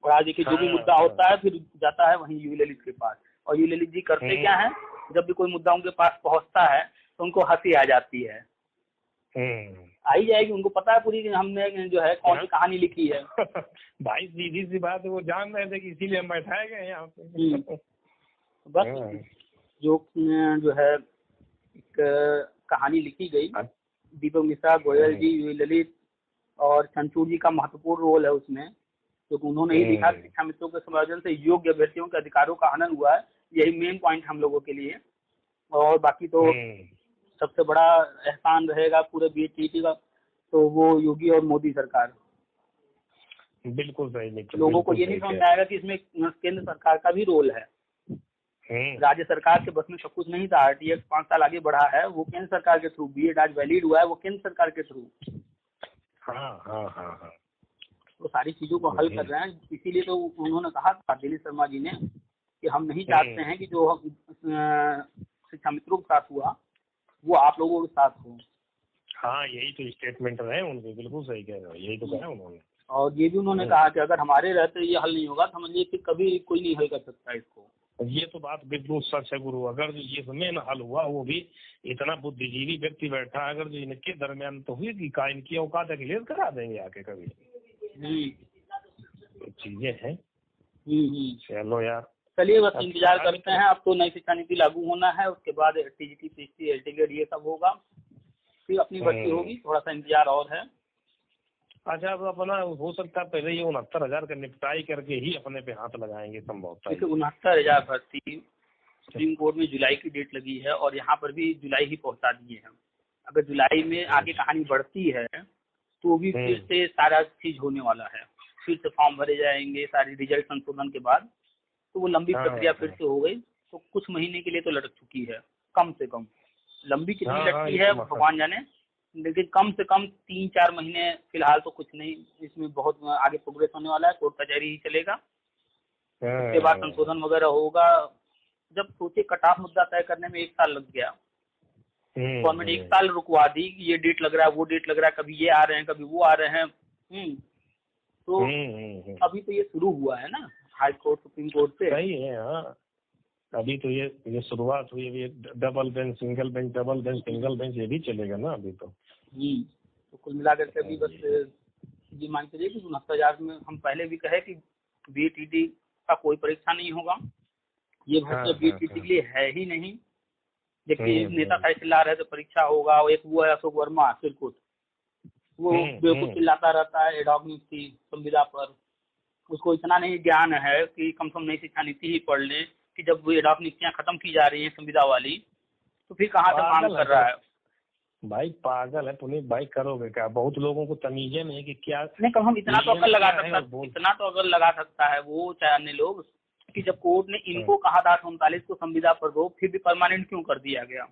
और आज देखिए जो भी मुद्दा होता है फिर जाता है वहीं यू ललित के पास, और यू ललित जी करते क्या है, जब भी कोई मुद्दा उनके पास पहुंचता है तो उनको हंसी आ जाती है, आई जाएगी, उनको पता है पूरी कि हमने जो है कौन सी कहानी लिखी है। भाई सीधी सी बात है, वो जान रहे थे कि इसीलिए हम बैठाए गए यहाँ पे। बस जो है एक कहानी लिखी गई, दीपक मिश्रा, गोयल जी, यू ललित और चंचूर जी का महत्वपूर्ण रोल है उसमें, क्योंकि उन्होंने ही लिखा शिक्षा मित्रों के समायोजन से योग्य अभ्यर्थियों के अधिकारों का हनन हुआ है, यही मेन पॉइंट हम लोगों के लिए। और बाकी तो सबसे बड़ा एहसान रहेगा पूरे बीटीटी का, तो वो योगी और मोदी सरकार। बिल्कुल सही। लोगों को ये नहीं समझ आएगा कि इसमें केंद्र सरकार का भी रोल है। राज्य सरकार के बस में सब कुछ नहीं था, आरटीएक्स 5 साल आगे बढ़ा है, वो केंद्र सरकार के थ्रू, बीएड आज वैलिड हुआ है वो केंद्र सरकार के थ्रू। हाँ। तो सारी चीजों को हल कर रहे हैं, इसीलिए तो उन्होंने कहा था दिलीप शर्मा जी ने कि हम नहीं चाहते हैं कि जो शिक्षा मित्रों के साथ हुआ वो आप लोगों के साथ हो। हाँ यही तो स्टेटमेंट रहे उनके, बिल्कुल सही कह रहे हो, यही तो कहा उन्होंने। और ये भी उन्होंने कहा कि अगर हमारे रहते ये हल नहीं होगा तो समझिए कि कभी कोई नहीं हल कर सकता इसको। ये तो बात बिल्कुल सच है गुरु, अगर जो ये समय न हल हुआ, वो भी इतना बुद्धिजीवी व्यक्ति बैठा है, अगर जो इनके दरमियान तो हुई कि का इनकी औकात है क्लियर करा देंगे आके कभी। चीजें हैं। चलो यार, चलिए बस इंतजार करते हैं। अब तो नई शिक्षा नीति लागू होना है, उसके बाद टीजीटी, पीएचडी, एलटीगेट ये सब होगा, फिर अपनी भर्ती होगी, थोड़ा सा इंतजार और है। अच्छा, अब अपना हो सकता है पहले ये 69,000 का निपटाई करके ही अपने पे हाथ लगाएंगे संभवतः। देखिए 69,000 भर्ती सुप्रीम कोर्ट में जुलाई की डेट लगी है और यहाँ पर भी जुलाई ही पहुँचा दिए हैं। अगर जुलाई में आगे कहानी बढ़ती है तो भी फिर से सारा चीज होने वाला है, फिर से फॉर्म भरे जाएंगे सारी रिजल्ट संशोधन के बाद, तो वो लंबी प्रक्रिया फिर से हो गई। तो कुछ महीने के लिए तो लटक चुकी है कम से कम, लंबी कितनी लटकी है भगवान जाने, लेकिन कम से कम 3-4 महीने फिलहाल तो कुछ नहीं, इसमें बहुत आगे प्रोग्रेस होने वाला है। कोर्ट कचहरी ही चलेगा, उसके बाद संशोधन वगैरह होगा। जब सोचे कट ऑफ मुद्दा तय करने में 1 साल लग गया, गवर्नमेंट 1 साल रुकवा दी कि ये डेट लग रहा है वो डेट लग रहा है, कभी ये आ रहे हैं कभी वो आ रहे हैं। तो अभी तो ये शुरू हुआ है ना हाई कोर्ट सुप्रीम कोर्ट से। सही है। हाँ, अभी तो ये शुरुआत हुई, अभी double bench single bench double bench single bench ये भी चलेगा ना अभी तो। तो कुल मिलाकर के अभी बस ये मान के कि 69,000 में हम पहले भी कहे कि BTT का कोई परीक्षा नहीं होगा, ये भर्ती BTT के लिए है ही नहीं। देखिए नेता साहब चिल्ला रहे थे परीक्षा होगा, एक वो है अशोक वर्मा सिरकुट, वो बेवकूफ चिल्लाता रहता है एडॉक नीति संविदा पर, उसको इतना नहीं ज्ञान है कि कम से कम नई शिक्षा नीति ही पढ़ ले कि जब वो एडॉक नीतियाँ खत्म की जा रही हैं संविदा वाली तो फिर कहाँ से मांग कर रहा है। भाई पागल है पुनीत भाई, करोगे क्या? बहुत लोगों को तमीजे नहीं कि क्या नहीं, कम हम इतना तो अकल लगा सकता है, इतना तो अकल लगा सकता है वो चाहे अन्य लोग कि जब कोर्ट ने इनको कहा था 39 को संविदा पर दो, फिर भी परमानेंट क्यों कर दिया गया?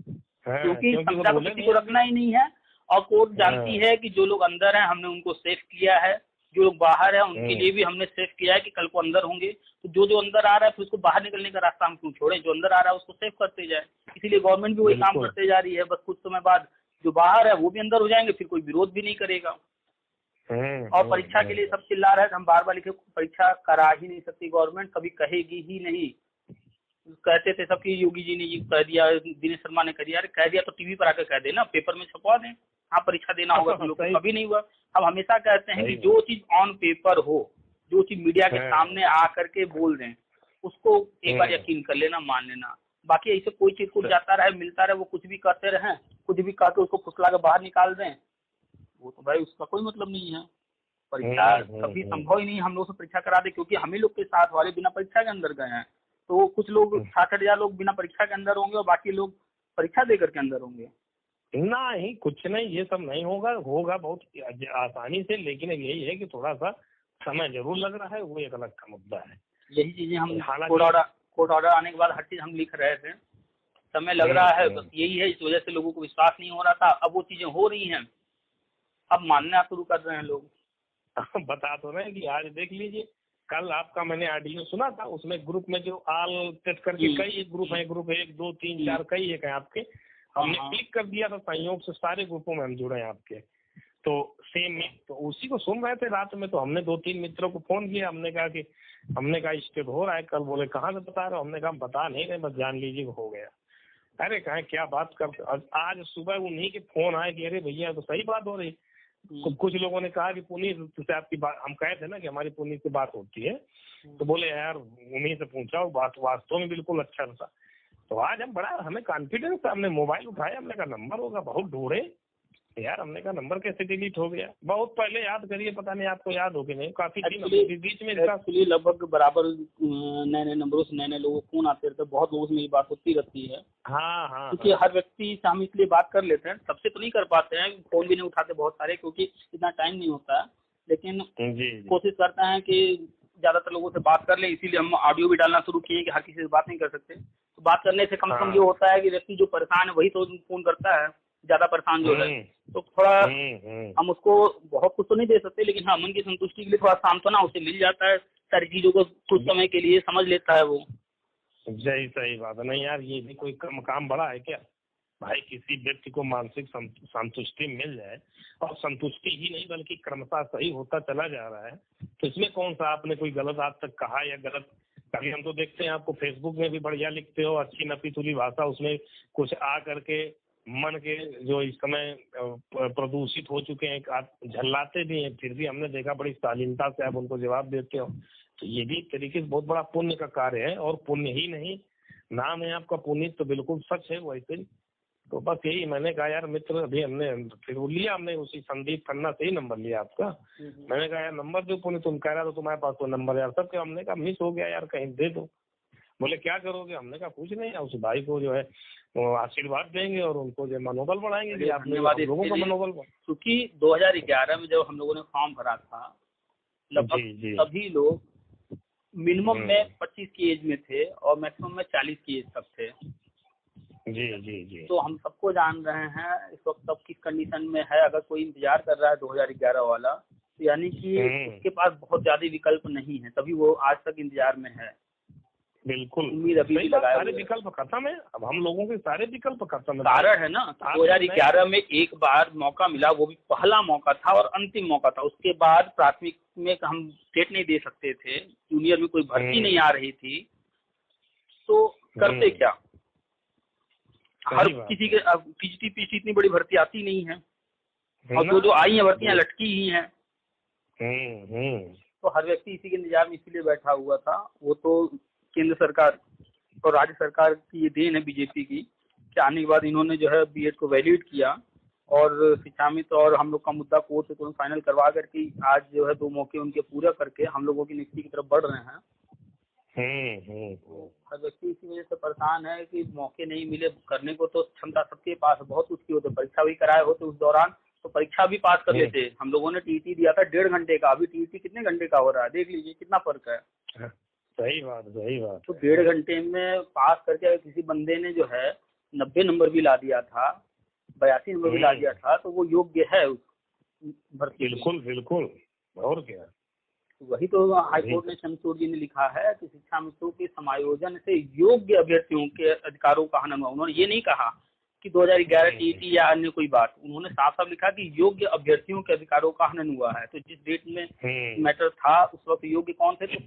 क्योंकि संविदा को किसी को रखना ही नहीं है और कोर्ट जानती है कि जो लोग अंदर हैं हमने उनको सेफ किया है, जो लोग बाहर है उनके लिए भी हमने सेफ किया है कि कल को अंदर होंगे, तो जो अंदर आ रहा है फिर उसको बाहर निकलने का रास्ता हम क्यों छोड़े, जो अंदर आ रहा है उसको सेफ करते जाए। इसीलिए गवर्नमेंट भी वही काम करते जा रही है, बस कुछ समय बाद जो बाहर है वो भी अंदर हो जाएंगे, फिर कोई विरोध भी नहीं करेगा। और परीक्षा के लिए सब चिल्ला रहे थे, हम बार बार लिखे परीक्षा करा ही नहीं सकती गवर्नमेंट, कभी कहेगी ही नहीं। कहते थे सबकी योगी जी ने ये कह दिया, दिनेश शर्मा ने कह दिया, अरे कह दिया तो टीवी पर आकर कह देना, पेपर में छपवा दें, हाँ परीक्षा देना होगा तुम लोग को, कभी नहीं हुआ। हम हमेशा कहते हैं कि जो चीज ऑन पेपर हो, जो चीज मीडिया के सामने आकर के बोल दें, उसको एक बार यकीन कर लेना, मान लेना। बाकी ऐसे कोई चीज कुछ जाता रहे मिलता रहे, वो कुछ भी करते रहे, कुछ भी कहते उसको फुसला के बाहर निकाल दें, वो तो भाई उसका कोई मतलब नहीं है। परीक्षा कभी संभव ही नहीं हम लोग से परीक्षा करा दे, क्योंकि हम ही लोग के साथ वाले बिना परीक्षा के अंदर गए हैं। तो कुछ लोग 60,000 लोग बिना परीक्षा के अंदर होंगे और बाकी लोग परीक्षा देकर के अंदर होंगे। नहीं कुछ नहीं, ये सब नहीं होगा, होगा बहुत आसानी से, लेकिन यही है कि थोड़ा सा समय जरूर लग रहा है, वो एक अलग का मुद्दा है। यही चीजें हम कोर्ट ऑर्डर आने के बाद हर चीज हम लिख रहे थे, समय लग रहा है, बस यही है, इस वजह से लोगों को विश्वास नहीं हो रहा था। अब वो चीजें हो रही हैं, अब मानना शुरू कर रहे हैं लोग। बता तो रहे हैं कि आज देख लीजिए, कल आपका मैंने ऑडियो सुना था, उसमें ग्रुप में जो आल टेस्ट करके कई एक ग्रुप है, ग्रुप 1 2 3 4 कई एक है आपके, हमने क्लिक कर दिया था, संयोग से सारे ग्रुपों में हम जुड़े हैं आपके, तो सेम तो उसी को सुन रहे थे रात में। तो हमने 2-3 मित्रों को फोन किया, हमने कहा स्टेप हो रहा है कल, बोले कहाँ से बता रहे हो, हमने कहा बता नहीं रहे, बस जान लीजिए हो गया। अरे कहा क्या बात करते, आज सुबह उन्हीं के फोन आए कि अरे भैया तो सही बात हो रही। कुछ लोगों ने कहा कि पुनीत तुझसे आपकी बात, हम कहे थे ना कि हमारी पुनीत से बात होती है, तो बोले यार उन्हीं से पूछा, बात वास्तव में बिल्कुल अच्छा था। तो आज हम बड़ा हमें कॉन्फिडेंस था, हमने मोबाइल उठाया, हमने कहा नंबर होगा, बहुत ढूंढे यार, हमने कहा नंबर कैसे डिलीट हो गया, बहुत पहले याद करिए, पता नहीं आपको याद हो कि नहीं, काफी बीच में लगभग बराबर नए नए नंबरों से नए नए लोगों को फोन आते रहते, बहुत लोगों से मेरी बात होती रहती है। हाँ क्योंकि हर व्यक्ति से हम इसलिए बात कर लेते हैं, सबसे तो नहीं कर पाते हैं, फोन भी नहीं उठाते बहुत सारे, क्योंकि इतना टाइम नहीं होता है, लेकिन कोशिश करते हैं कि ज्यादातर लोगों से बात कर ले, इसीलिए हम ऑडियो भी डालना शुरू किए कि हर किसी से बात नहीं कर सकते। तो बात करने से कम से कम ये होता है कि व्यक्ति जो परेशान है वही तो फोन करता है, ज्यादा परेशान जो है, तो थोड़ा हम उसको बहुत कुछ तो नहीं दे सकते, लेकिन हाँ मन की संतुष्टि के लिए थोड़ा सांत्वना उसे मिल जाता है, सारी चीजों को कुछ समय के लिए समझ लेता है वो। सही बात है। नहीं यार, ये भी कोई कम काम बड़ा है क्या भाई, किसी व्यक्ति को मानसिक संतुष्टि मिल जाए, और संतुष्टि ही नहीं बल्कि क्रमशः सही होता चला जा रहा है, तो इसमें कौन सा आपने कोई गलत आज तक कहा या गलत। कभी हम तो देखते हैं आपको फेसबुक में भी बढ़िया लिखते हो, अच्छी नपी तुली भाषा, उसमें कुछ आ करके मन के जो इस समय प्रदूषित हो चुके हैं आप झल्लाते भी हैं, फिर भी हमने देखा बड़ी शालीनता से आप उनको जवाब देते हो। तो ये भी एक तरीके से बहुत बड़ा पुण्य का कार्य है, और पुण्य ही नहीं, नाम है आपका पुनीत, तो बिल्कुल सच है वैसे। तो बस यही मैंने कहा यार मित्र, अभी हमने फिर वो लिया, हमने उसी संदीप खन्ना से ही नंबर लिया आपका। मैंने कहा यार नंबर दो पुणे, तुम कह रहा था तुम्हारे पास तो नंबर यार सबके। हमने कहा मिस हो गया यार, कहीं दे दो। बोले क्या करोगे? हमने कहा कुछ नहीं, उस भाई को जो है आशीर्वाद देंगे और उनको जो मनोबल बढ़ाएंगे कि आपने लोगों का मनोबल। क्योंकि 2011 में जब हम लोगों ने फॉर्म भरा था, लगभग सभी लोग मिनिमम में 25 की एज में थे और मैक्सिमम में 40 की एज तक थे। जी जी जी। तो हम सबको जान रहे हैं इस वक्त सब किस कंडीशन में है। अगर कोई इंतजार कर रहा है 2011 वाला, तो यानी कि उसके पास बहुत ज्यादा विकल्प नहीं है, तभी वो आज तक इंतजार में है। बिल्कुल, उम्मीद अभी भी लगाए सारे विकल्प खत्म है, अब हम लोगों के सारे विकल्प खत्म है। कारण है ना, 2011 में एक बार मौका मिला, वो भी पहला मौका था और अंतिम मौका था। उसके बाद प्राथमिक में हम स्टेट नहीं दे सकते थे, जूनियर में कोई भर्ती नहीं आ रही थी, तो करते क्या? हर किसी के टीजीटी पीटी इतनी बड़ी भर्ती आती नहीं है, और जो आई है भर्तियां लटकी ही हैं। तो हर व्यक्ति इसी के इंतजार में इसीलिए बैठा हुआ था। वो तो केंद्र सरकार और राज्य सरकार की ये देन है बीजेपी की, कि आने के बाद इन्होंने जो है बीएड को वैलिड किया और शिक्षामित और हम लोग का मुद्दा कोर्ट से तुरंत फाइनल करवा करके आज जो है 2 मौके उनके पूरा करके हम लोगों की नियुक्ति की तरफ बढ़ रहे हैं। हर व्यक्ति इसी वजह से परेशान है कि मौके नहीं मिले करने को। तो क्षमता सबके पास बहुत उसकी होती, परीक्षा भी कराए होते उस दौरान, तो परीक्षा भी पास कर लेते। हम लोगों ने टीटी दिया था 1.5 घंटे का, अभी टीटी कितने घंटे का हो रहा है, देख लीजिए कितना फर्क है। सही बात, सही बात। तो 1.5 घंटे में पास करके किसी बंदे ने जो है 90 नंबर भी ला दिया था, 82 नंबर भी ला दिया था, तो वो योग्य है उस भर्ती। बिल्कुल बिल्कुल, और क्या। वही तो हाईकोर्ट ने चंद्रचूड़ जी ने लिखा है कि शिक्षा मित्रों के समायोजन से योग्य अभ्यर्थियों के अधिकारों का हनन हुआ। उन्होंने ये नहीं कहा कि 2011 टीटी या अन्य कोई बात, उन्होंने साफ साफ लिखा कि योग्य अभ्यर्थियों के अधिकारों का हनन हुआ है। तो जिस डेट में मैटर था उस वक्त योग्य कौन थे? तो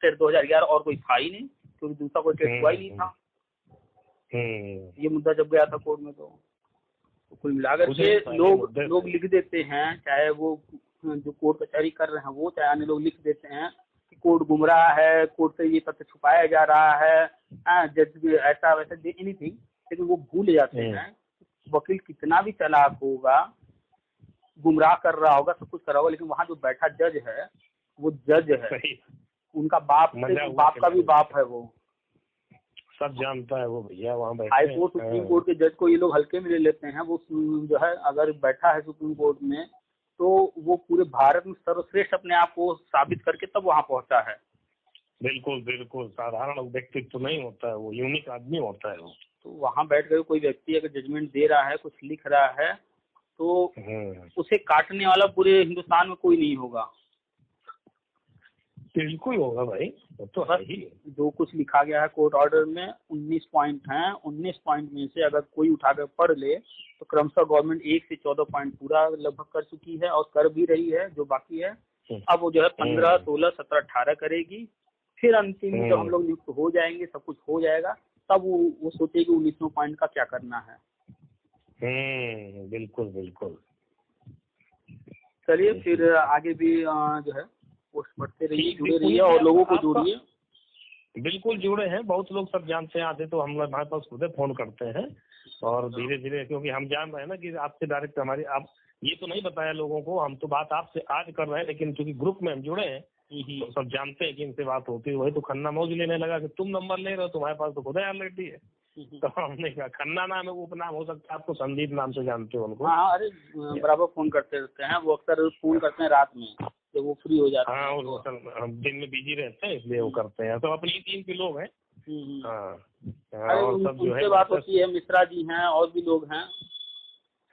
सिर्फ 2011 और कोई था ही नहीं, क्योंकि दूसरा कोई टेस्ट हुआ ही नहीं था। ये मुद्दा जब गया था कोर्ट में, तो कुल मिलाकर के लोग लिख देते हैं, चाहे वो जो कोर्ट कचहरी कर रहे हैं वो, चाहे अन्य लोग लिख देते हैं कि कोर्ट गुमराह है, कोर्ट से ये तथ्य छुपाया जा रहा है, जज भी ऐसा वैसा एनीथिंग। लेकिन वो भूल जाते हैं वकील कितना भी चालाक होगा, गुमराह कर रहा होगा, सब कुछ कर रहा होगा, लेकिन वहाँ जो बैठा जज है वो जज है, उनका बाप का भी बाप है, वो सब जानता है वो भैया वहाँ बैठे। हाई कोर्ट सुप्रीम कोर्ट के जज को ये लोग हल्के में ले लेते हैं। वो जो है अगर बैठा है सुप्रीम कोर्ट में, तो वो पूरे भारत में सर्वश्रेष्ठ अपने आप को साबित करके तब वहाँ पहुँचा है। बिल्कुल बिल्कुल, साधारण व्यक्तित्व तो नहीं होता है वो, यूनिक आदमी होता है वो। तो वहाँ बैठ कर कोई व्यक्ति अगर जजमेंट दे रहा है, कुछ लिख रहा है, तो उसे काटने वाला पूरे हिंदुस्तान में कोई नहीं होगा। बिल्कुल होगा भाई, वो तो है ही। जो कुछ लिखा गया है कोर्ट ऑर्डर में 19 पॉइंट हैं, 19 पॉइंट में से अगर कोई उठाकर पढ़ ले तो क्रमशः गवर्नमेंट 1 से 14 पॉइंट पूरा लगभग कर चुकी है और कर भी रही है। जो बाकी है अब वो जो है 15, 16, 17, 18 करेगी। फिर अंतिम जब हम लोग नियुक्त हो जाएंगे, सब कुछ हो जाएगा, तब वो सोचेगी 19 पॉइंट का क्या करना है। बिल्कुल बिल्कुल। चलिए फिर आगे भी जो है पोस्ट बढ़ते रहिए, जुड़े रहिए और लोगों को जोड़िए। बिल्कुल जुड़े हैं, बहुत लोग सब जानते हैं, आते तो हम लोग हमारे पास खुद फोन करते हैं और धीरे धीरे, क्योंकि हम जान रहे हैं ना कि आपसे डायरेक्ट हमारी, आप ये तो नहीं बताया लोगों को, हम तो बात आपसे आज कर रहे हैं, लेकिन क्योंकि ग्रुप में हम जुड़े हैं तो सब जानते हैं कि इनसे बात होती है। वही तो खन्ना मौज लेने लगा कि तुम नंबर ले रहे हो, तुम्हारे पास तो खुद ऑलरेडी है। तो हमने कहा खन्ना नाम है, वो उपनाम हो सकता है, आपको संदीप नाम से जानते हो उनको। हाँ, अरे बराबर फोन करते रहते हैं वो, अक्सर फोन करते हैं रात में जब वो फ्री हो जाते हैं। हाँ, हम दिन में बिजी रहते हैं इसलिए वो करते हैं। तो अपनी टीम के लोग हैं। और सब जो है बात होती है, मिश्रा जी हैं और भी लोग हैं।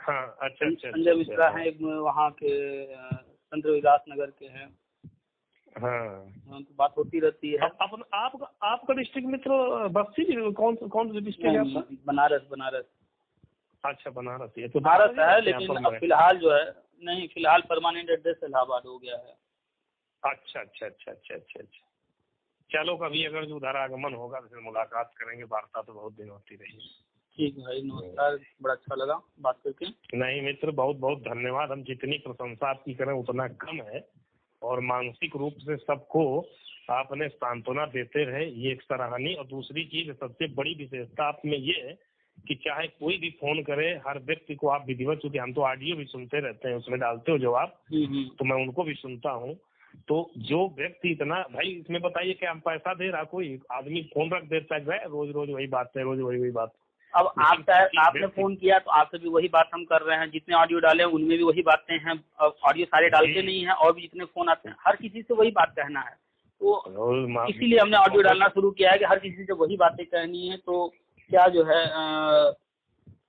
हाँ, अच्छा, संजय मिश्रा हैं, एक वहाँ के चंद्र विकास नगर के हैं। हाँ, तो बात होती रहती है। आपका डिस्ट्रिक्ट मित्र बस्ती, कौन सा डिस्ट्रिक्ट है आपका? बनारस। अच्छा, बनारस है। तो बनारस है, लेकिन अब फिलहाल जो है नहीं, फिलहाल परमानेंट एड्रेस इलाहाबाद हो गया है। अच्छा। चलो, कभी अगर जो उधर आगमन होगा तो फिर मुलाकात करेंगे, वार्ता तो बहुत दिन होती रही। ठीक है भाई, नमस्कार, बड़ा अच्छा लगा बात करके। नहीं मित्र, बहुत बहुत धन्यवाद। हम जितनी प्रशंसा आपकी करें उतना कम है, और मानसिक रूप से सबको आपने सांत्वना देते रहे, ये एक सराहनीय। और दूसरी चीज, सबसे बड़ी विशेषता आप में ये है कि चाहे कोई भी फोन करे, हर व्यक्ति को आप विधिवत, चूंकि हम तो ऑडियो भी सुनते रहते हैं, उसमें डालते हो जवाब, तो मैं उनको भी सुनता हूँ। तो जो व्यक्ति इतना, भाई इसमें बताइए क्या हम पैसा दे रहा, कोई आदमी फोन रख देता है, रोज रोज वही बात है, रोज वही बात। अब आपने फोन किया तो आपसे भी वही बात हम कर रहे हैं, जितने ऑडियो डाले हैं उनमें भी वही बातें हैं। ऑडियो सारे डालते नहीं हैं, और भी जितने फोन आते हैं हर किसी से वही बात कहना है, तो इसीलिए हमने ऑडियो डालना शुरू किया है कि हर किसी से वही बातें कहनी है। तो क्या जो है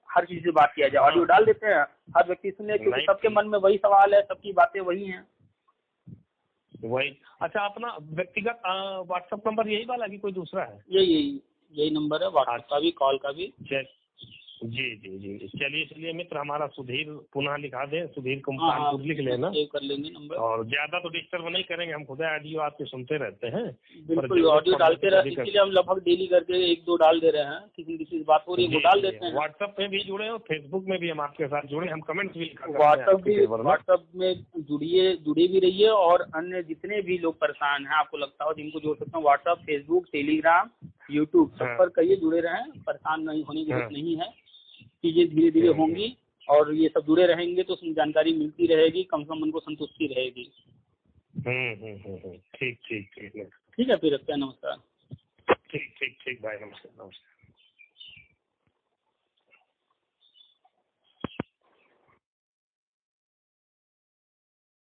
हर किसी से बात किया जाए, ऑडियो डाल देते हैं, हर व्यक्ति सुने, क्योंकि सबके मन में वही सवाल है, सबकी बातें वही हैं। वही। अच्छा, अपना व्यक्तिगत व्हाट्सएप नंबर यही वाला कि कोई दूसरा है? यही नंबर है, व्हाट्सएप का भी, कॉल का भी। जी जी जी, चलिए मित्र, हमारा सुधीर पुनः लिखा दें, सुधीर कुमार लिख लेना, सेव कर लेंगे नंबर। और ज्यादा तो डिस्टर्ब नहीं करेंगे, हम खुद ऑडियो आपके सुनते रहते हैं। बिल्कुल, ऑडियो डालते रहते हैं, इसलिए हम लगभग डेली करके 1-2 डाल दे रहे हैं, किसी बात हो रही है वो डाल देते हैं। व्हाट्सएप में भी जुड़े, और फेसबुक में भी हम आपके साथ जुड़े, हम कमेंट्स भी व्हाट्सएप में जुड़े भी रहिए, और अन्य जितने भी लोग परेशान हैं, आपको लगता हो जिनको जोड़ सकते हैं, व्हाट्सएप, फेसबुक, टेलीग्राम, यूट्यूब, सब पर कहिए, जुड़े रहें, परेशान नहीं होने की जरूरत नहीं है। चीजें धीरे धीरे होंगी, और ये सब जुड़े रहेंगे तो उसमें जानकारी मिलती रहेगी, कम से कम उनको संतुष्टि रहेगी। ठीक। ठीक है, फिर रखते हैं, नमस्कार। ठीक भाई, नमस्कार।